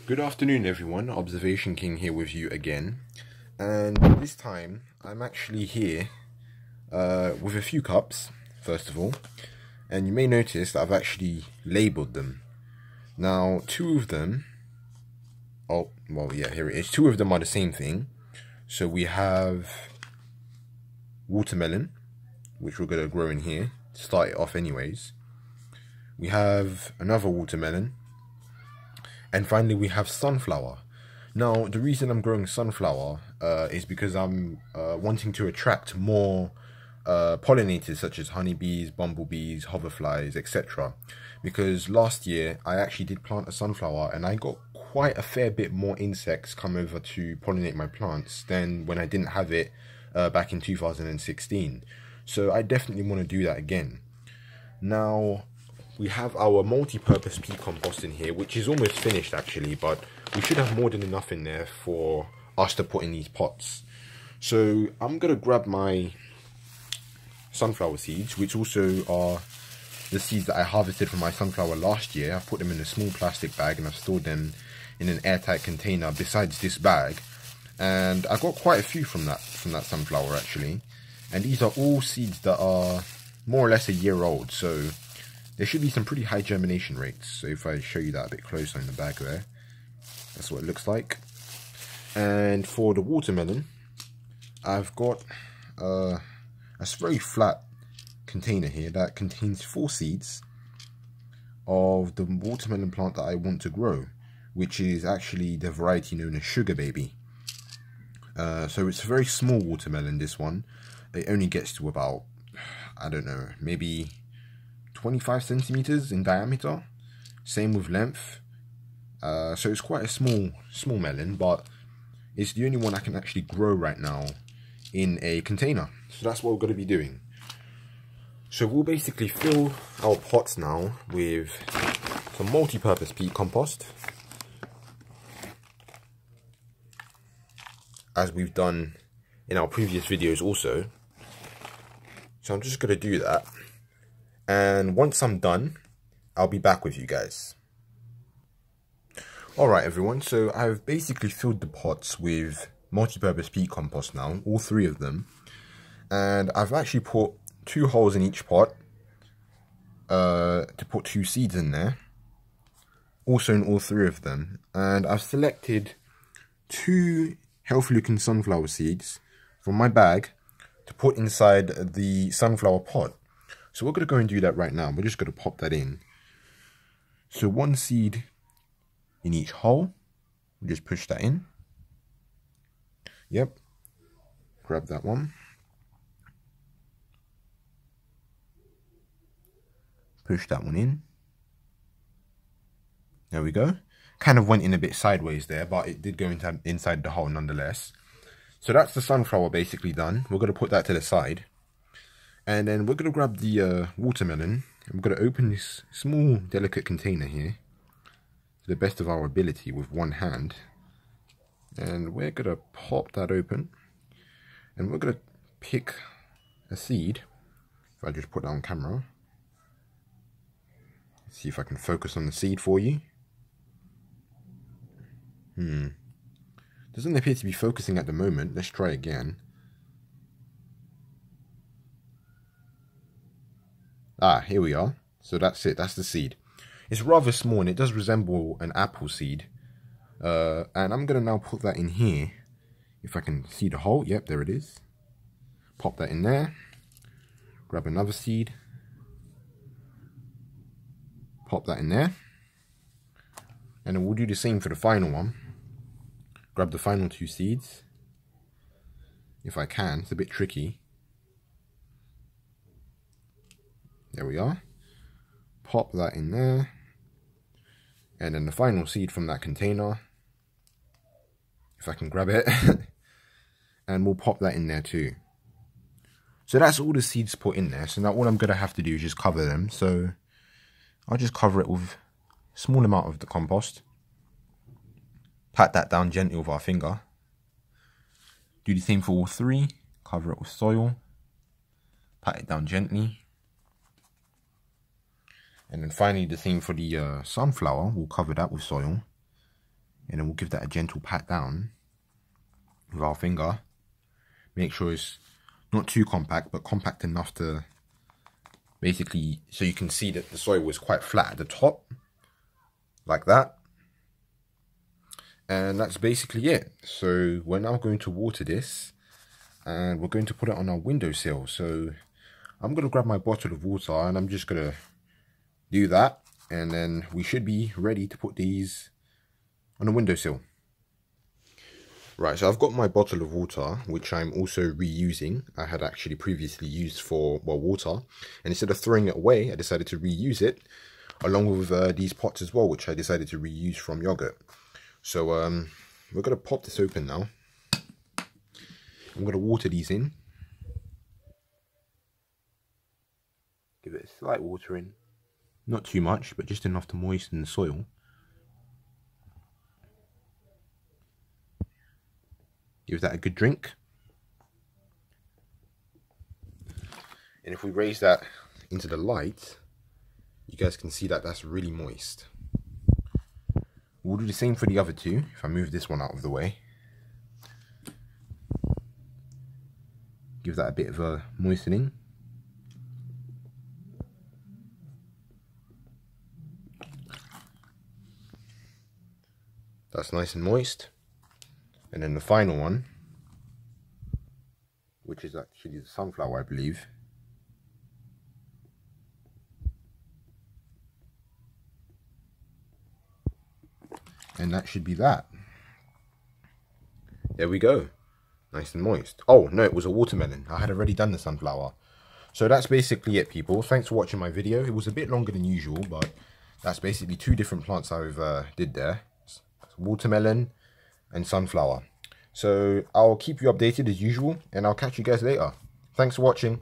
Good afternoon everyone, Observation King here with you again, and this time I'm actually here with a few cups, first of all, and you may notice that I've actually labelled them. Now two of them, here it is, two of them are the same thing. So we have watermelon, which we're going to grow in here, to start it off anyways. We have another watermelon. And finally, we have sunflower. Now, the reason I'm growing sunflower is because I'm wanting to attract more pollinators such as honeybees, bumblebees, hoverflies, etc. Because last year, I actually did plant a sunflower and I got quite a fair bit more insects come over to pollinate my plants than when I didn't have it back in 2016. So I definitely want to do that again. Now, we have our multi-purpose peat compost in here, which is almost finished actually, but we should have more than enough in there for us to put in these pots. So I'm going to grab my sunflower seeds, which also are the seeds that I harvested from my sunflower last year. I've put them in a small plastic bag and I've stored them in an airtight container besides this bag. And I got quite a few from that sunflower actually. And these are all seeds that are more or less a year old, so there should be some pretty high germination rates. So if I show you that a bit closer in the bag there, that's what it looks like. And for the watermelon, I've got a very flat container here that contains 4 seeds of the watermelon plant that I want to grow, which is actually the variety known as Sugar Baby. So it's a very small watermelon, this one. It only gets to about, I don't know, maybe 25 centimeters in diameter, same with length. So it's quite a small melon, but it's the only one I can actually grow right now in a container. So that's what we're going to be doing. So we'll basically fill our pots now with some multi-purpose peat compost, as we've done in our previous videos also. So I'm just going to do that. And once I'm done, I'll be back with you guys. Alright everyone, so I've basically filled the pots with multi-purpose peat compost now, all 3 of them. And I've actually put 2 holes in each pot to put 2 seeds in there. Also in all 3 of them. And I've selected 2 healthy looking sunflower seeds from my bag to put inside the sunflower pot. So we're going to go and do that right now. We're just going to pop that in. So 1 seed in each hole. We'll just push that in. Yep. Grab that one. Push that one in. There we go. Kind of went in a bit sideways there, but it did go inside the hole nonetheless. So that's the sunflower basically done. We're going to put that to the side. And then we're going to grab the watermelon. I'm going to open this small, delicate container here to the best of our ability with one hand. And we're going to pop that open. And we're going to pick a seed. If I just put that on camera. Let's see if I can focus on the seed for you. Doesn't appear to be focusing at the moment. Let's try again. Ah, here we are. So that's it. That's the seed. It's rather small and it does resemble an apple seed. And I'm going to now put that in here. If I can see the hole. Yep, there it is. Pop that in there. Grab another seed. Pop that in there. And then we'll do the same for the final one. Grab the final 2 seeds. If I can. It's a bit tricky. There we are. Pop that in there. And then the final seed from that container. If I can grab it. And we'll pop that in there too. So that's all the seeds put in there. So now all I'm going to have to do is just cover them. So I'll just cover it with a small amount of the compost. Pat that down gently with our finger. Do the same for all 3. Cover it with soil. Pat it down gently. And then finally the same for the sunflower. We'll cover that with soil. And then we'll give that a gentle pat down with our finger. Make sure it's not too compact, but compact enough to basically, so you can see that the soil was quite flat at the top, like that. And that's basically it. So we're now going to water this, and we're going to put it on our windowsill. So I'm going to grab my bottle of water, and I'm just going to do that, and then we should be ready to put these on the windowsill. Right, so I've got my bottle of water, which I'm also reusing. I had actually previously used for, well, water. And instead of throwing it away, I decided to reuse it, along with these pots as well, which I decided to reuse from yogurt. So we're going to pop this open now. I'm going to water these in. Give it a slight watering. Not too much, but just enough to moisten the soil. Give that a good drink. And if we raise that into the light, you guys can see that that's really moist. We'll do the same for the other two. If I move this one out of the way. Give that a bit of a moistening. That's nice and moist. And then the final one, which is actually the sunflower, I believe. And that should be that. There we go. Nice and moist. Oh, no, it was a watermelon. I had already done the sunflower. So that's basically it, people. Thanks for watching my video. It was a bit longer than usual, but that's basically two different plants I've did there. Watermelon and sunflower. So I'll keep you updated as usual, and I'll catch you guys later. Thanks for watching.